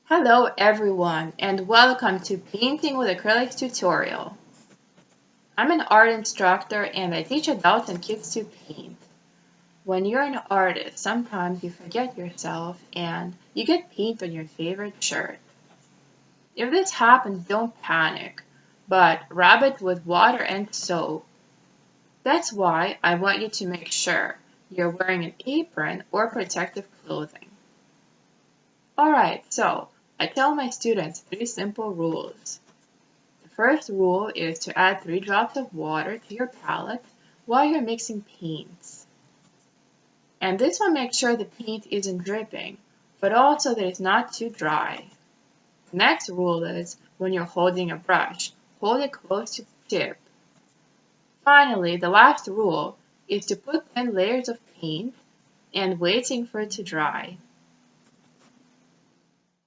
Hello everyone and welcome to Painting with Acrylics tutorial. I'm an art instructor and I teach adults and kids to paint. When you're an artist, sometimes you forget yourself and you get paint on your favorite shirt. If this happens, don't panic, but rub it with water and soap. That's why I want you to make sure you're wearing an apron or protective clothing. Alright, so I tell my students 3 simple rules. The first rule is to add 3 drops of water to your palette while you're mixing paints. And this will make sure the paint isn't dripping, but also that it's not too dry. The next rule is when you're holding a brush, hold it close to the tip. Finally, the last rule is to put thin layers of paint and waiting for it to dry.